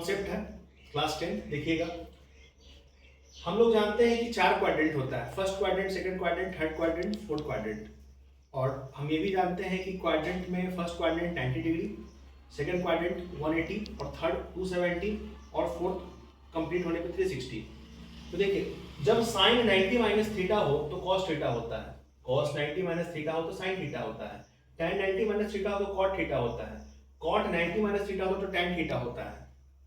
Concept है class 10। देखिएगा, हम लोग जानते हैं कि 4 क्वाड्रेंट होता है, first quadrant, second quadrant, third quadrant, fourth quadrant. और हम ये भी जानते हैं कि क्वाड्रेंट में first quadrant 90 degree, second quadrant 180 और थर्ड 270 और फोर्थ कंप्लीट होने पे 360। तो देखिए, जब साइन 90 माइनस थीटा हो तो कॉस थीटा होता है, कॉस 90 माइनस थीटा हो तो साइन थीटा होता है, tan 90 माइनस थीटा हो तो कॉट थीटा होता है, कॉट 90 माइनस थीटा हो तो tan थीटा होता है,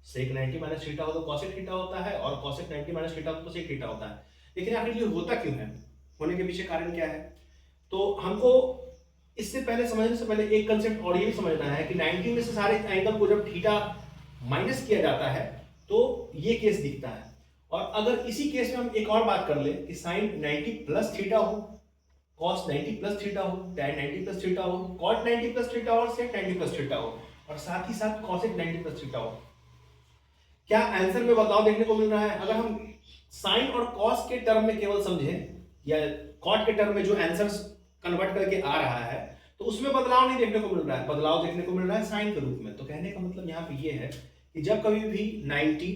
सेक 90 माइनस थीटा हो तो कॉसेक थीटा होता है और कॉसेक 90 माइनस थीटा हो तो सेक थीटा होता है। लेकिन आखिर ये होता क्यों है, होने के पीछे कारण क्या है? तो हमको इससे पहले समझने से पहले एक कंसेप्ट और ये भी समझना है कि 90 में से सारे एंगल को जब थीटा माइनस किया जाता है तो ये केस दिखता है। और अगर इसी केस में हम एक और बात कर ले कि साइन 90 प्लस थीटा हो, cos 90 प्लस थीटा हो, tan 90 प्लस थीटा हो, cot 90 प्लस थीटा हो और sec 90 प्लस थीटा हो और साथ ही साथ cosec 90 प्लस थीटा हो, क्या आंसर में बदलाव देखने को मिल रहा है? अगर हम साइन और कॉस के टर्म में केवल समझें या कॉट के टर्म में जो आंसर्स कन्वर्ट करके आ रहा है तो उसमें बदलाव नहीं देखने को मिल रहा है, बदलाव देखने को मिल रहा है साइन के रूप में। तो कहने का मतलब यहाँ पे ये है कि जब कभी भी 90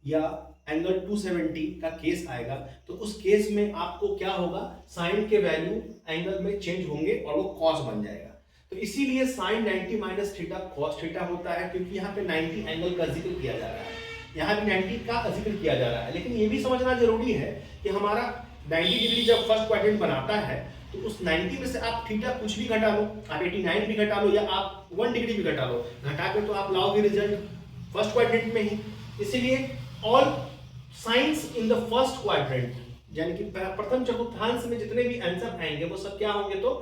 या एंगल 270 का केस आएगा तो उस केस में आपको क्या होगा, साइन के वैल्यू एंगल में चेंज होंगे और वो कॉस बन जाएगा। तो इसीलिए sine 90 minus theta cos theta होता है, क्योंकि यहाँ पे 90 एंगल का जिक्र किया जा रहा है, यहाँ भी 90 का जिक्र किया जा रहा है। लेकिन ये भी समझना जरूरी है कि हमारा 90 डिग्री जब फर्स्ट क्वाड्रेंट बनाता है तो उस 90 में से आप थीटा कुछ भी घटा लो, आप 89 भी घटा लो या आप 1 डिग्री भी घटा लो, घटा के तो आप लाओगे रिजल्ट फर्स्ट क्वाड्रेंट में ही। इसीलिए all science in the first quadrant, यानी कि प्रथम चतुर्थांश में जितने भी आंसर आएंगे वो सब क्या होंगे, तो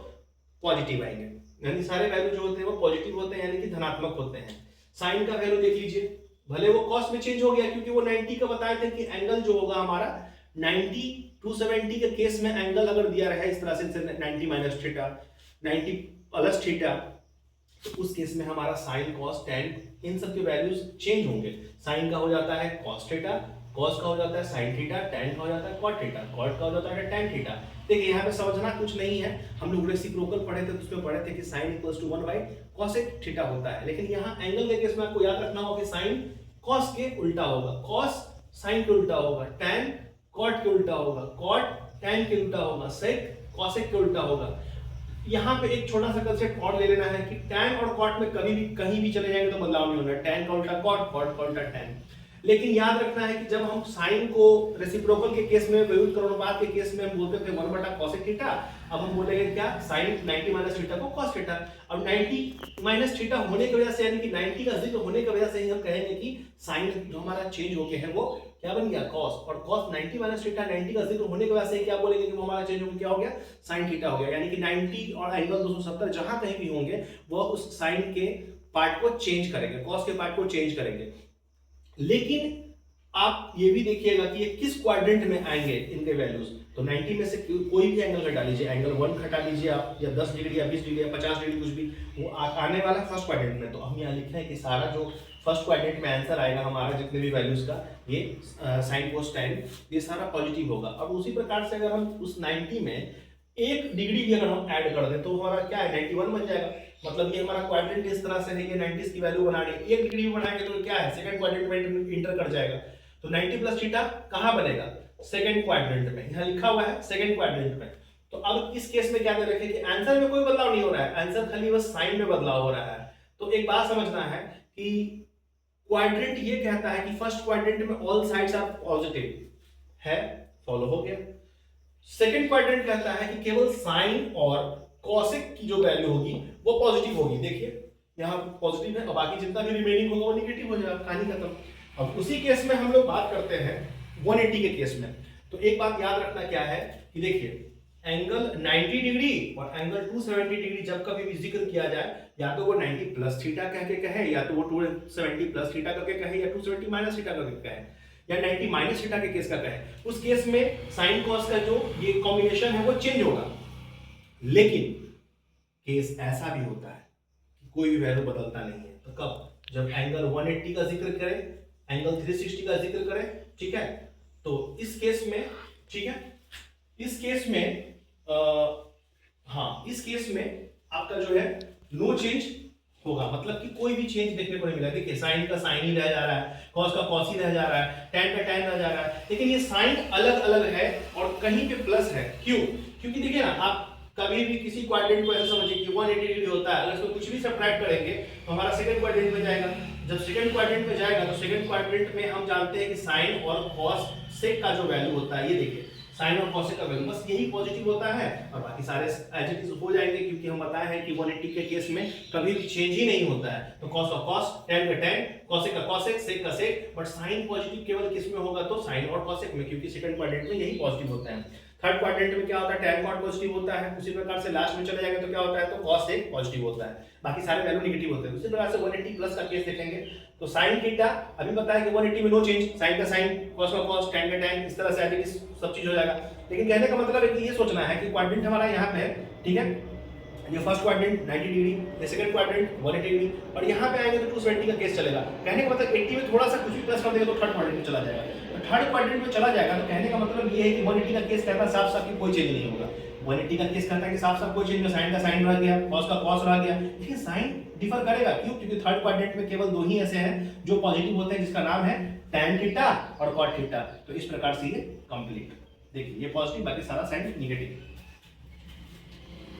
पॉजिटिव आएंगे, यानी सारे वैल्यू जो होते हैं वो पॉजिटिव होते हैं, यानी कि धनात्मक होते हैं। साइन का वैल्यू देख लीजिए, भले वो कॉस में चेंज हो गया क्योंकि वो 90 का बताए थे कि एंगल जो होगा हमारा 90 270 के केस में एंगल अगर दिया रहा है इस तरह से 90 माइनस थीटा 90 प्लस थीटा, तो उस केस में हमारा साइन कॉस टैन इन सब के वैल्यूज चेंज होंगे। साइन का हो जाता है कॉस थीटा, कॉस का हो जाता है साइन थीटा, टैन का हो जाता है कॉट थीटा, कॉट का हो जाता है टैन थीटा। देखिए यहाँ पे समझना कुछ नहीं है, हम लोग रेसिप्रोकल पढ़े थे तो उसमें पढ़े थे कि sine equals to 1 by cosec theta होता है। लेकिन यहाँ एंगल के केस में आपको याद रखना होगा कि साइन कॉस के उल्टा होगा, कॉस साइन के उल्टा होगा, टैन कॉट के उल्टा होगा, कॉट टैन के उल्टा होगा, सेक कॉसेक के उल्टा होगा। यहाँ पे एक छोटा सा कंसेप्ट और ले लेना है कि टैन और कॉट में कभी भी कहीं भी चले जाएंगे तो बदलाव नहीं होना, टैन का उल्टा कॉट, कॉट का उल्टा टैन। लेकिन याद रखना है कि जब हम साइन को रेसिप्रोकल के केस में, व्युत्क्रमानुपात के केस में हम बोलते थे 1 बटा cosec थीटा, अब हम बोलेंगे क्या, साइन 90 माइनस थीटा को cos थीटा। अब 90 माइनस थीटा होने की वजह से, यानी कि 90 का जिक्र होने की वजह से ही हम कहेंगे कि साइन जो हमारा चेंज हो गया है वो क्या बन गया, cos, और cos 90 माइनस थीटा 90 का जिक्र होने की वजह से क्या बोलेंगे कि वो हमारा चेंज हो क्या हो गया, sin थीटा हो गया। यानी कि 90 और एंगल 270 जहां कहीं भी होंगे वो उस साइन के पार्ट को चेंज करेंगे, cos के पार्ट को चेंज करेंगे। लेकिन आप ये भी देखिएगा कि ये किस क्वाड्रेंट में आएंगे इनके वैल्यूज। तो 90 में से कोई भी एंगल घटा लीजिए, एंगल 1 घटा लीजिए आप, या 10 डिग्री या 20 डिग्री या 50 डिग्री, कुछ भी, वो आने वाला फर्स्ट क्वाड्रेंट में। तो हम यहाँ लिख रहे हैं कि सारा जो फर्स्ट क्वाड्रेंट में आंसर आएगा हमारा जितने भी वैल्यूज का, ये साइन कोस टैन, ये सारा पॉजिटिव होगा। अब उसी प्रकार से अगर हम उस 90 में 1 डिग्री भी अगर हम ऐड कर दें तो हमारा क्या है, 91 बन जाएगा। मतलब ये हमारा क्वाड्रेंट इस तरह से है, ये 90 की वैल्यू बना रही है, 1 डिग्री भी बनाएंगे तो क्या है, सेकंड क्वाड्रेंट में इंटर कर जाएगा। तो 90 प्लस थीटा कहां बनेगा, सेकंड क्वाड्रेंट में, यहां लिखा हुआ है सेकंड क्वाड्रेंट में। तो अब इस केस में क्या दे रखे कि आंसर में कोई बदलाव नहीं हो रहा है, आंसर खाली बस साइन में बदलाव हो रहा है। तो एक बात समझना है कि क्वाड्रेंट ये कहता है कि फर्स्ट क्वाड्रेंट में ऑल साइड्स आर पॉजिटिव है, फॉलो हो गया। सेकंड क्वाड्रेंट कहता है कि केवल साइन और कॉसेक की जो वैल्यू होगी वो पॉजिटिव होगी। देखिए यहाँ पॉजिटिव है और बाकी जितना भी रिमेनिंग होगा वो नेगेटिव हो जाएगा, कहानी खत्म। अब उसी केस में हम लोग बात करते हैं 180 के केस में। तो एक बात याद रखना क्या है कि देखिए एंगल 90 डिग्री और एंगल 270 डिग्री जब कभी भी जिक्र किया जाए, या तो वो 90 प्लस थीटा कह के कहे, या तो वो 270 प्लस थीटा करके कहे, या 270 माइनस थीटा करके कहे, या 90 माइनस थीटा के केस का कहे, उस केस में साइन कॉस का जो ये कॉम्बिनेशन है वो चेंज होगा। लेकिन केस ऐसा भी होता है कि कोई भी वैल्यू बदलता नहीं है। तो कब, जब एंगल 180 का जिक्र करें, एंगल 360 का जिक्र करें, ठीक है। तो इस केस में, ठीक है, इस केस में हाँ, इस केस में आपका जो है नो चेंज होगा, मतलब कि कोई भी चेंज देखने को नहीं मिला। देखिए साइन का साइन ही रह जा रहा है, कॉस का कॉस ही रह जा रहा है, टैन का टैन रह जा रहा है, लेकिन ये साइन अलग अलग है और कहीं पे प्लस है। क्यों? क्योंकि देखिए ना, आप कभी भी किसी क्वाड्रेंट को ऐसा समझिए कि 180 डिग्री होता है, अगर इसको कुछ भी सब्ट्रैक्ट करेंगे तो हमारा सेकंड क्वाड्रेंट में जाएगा। जब सेकंड क्वाड्रेंट में जाएगा तो सेकंड क्वाड्रेंट में हम जानते हैं कि साइन और कॉस सेक का जो वैल्यू होता है, ये देखिए साइन और कॉसेक का वैल्यू बस यही पॉजिटिव होता है और बाकी सारे एज इट इज हो जाएंगे, क्योंकि हम बताए हैं कि 180 के केस में कभी भी चेंज ही नहीं होता है। तो कॉस का कॉस, टैन का टैन, कॉसेक का कॉसेक, सेक का सेक, बट साइन पॉजिटिव केवल किस में होगा? तो साइन और कॉसेक में, क्योंकि सेकंड क्वाड्रेंट में यही पॉजिटिव होता है। थर्ड क्वाड्रेंट में क्या होता है? टैन कॉट पॉजिटिव होता है। उसी प्रकार से लास्ट में चले जाएंगे तो क्या होता है? तो कॉस एक पॉजिटिव होता है, बाकी सारे वैल्यू नेगेटिव होते हैं। उसी प्रकार से 180 प्लस का केस देखेंगे तो साइन थीटा अभी बताया कि 180 में नो चेंज, साइन का साइन, कॉस का कॉस, टैन का टैन, इस तरह से आगे सब चीज हो जाएगा। लेकिन कहने का मतलब है कि ये सोचना है कि क्वाड्रेंट हमारा यहाँ पे है, ठीक है, ये फर्स्ट क्वाड्रेंट 90 डिग्री, ये सेकंड क्वाड्रेंट 180 डिग्री, और यहाँ पे आएंगे तो 270 का केस चलेगा। कहने का मतलब 80 में थोड़ा सा कुछ भी प्लस कर देगा तो थर्ड क्वाड्रेंट में चला जाएगा। तो थर्ड क्वाड्रेंट में चला जाएगा तो कहने का मतलब ये है कि 180 का केस कहता है साफ साफ कि कोई चेंज नहीं होगा। 180 का केस कहता है कि साफ साफ कोई चेंज नहीं, साइन का साइन रह गया, कॉस का कॉस रह गया, लेकिन साइन डिफर करेगा। क्यों? क्योंकि थर्ड क्वाड्रेंट में केवल दो ही ऐसे हैं जो पॉजिटिव होते हैं, जिसका नाम है टैन थीटा और कॉट थीटा। तो इस प्रकार से ये कंप्लीट, देखिए ये पॉजिटिव, बाकी सारा साइन नेगेटिव।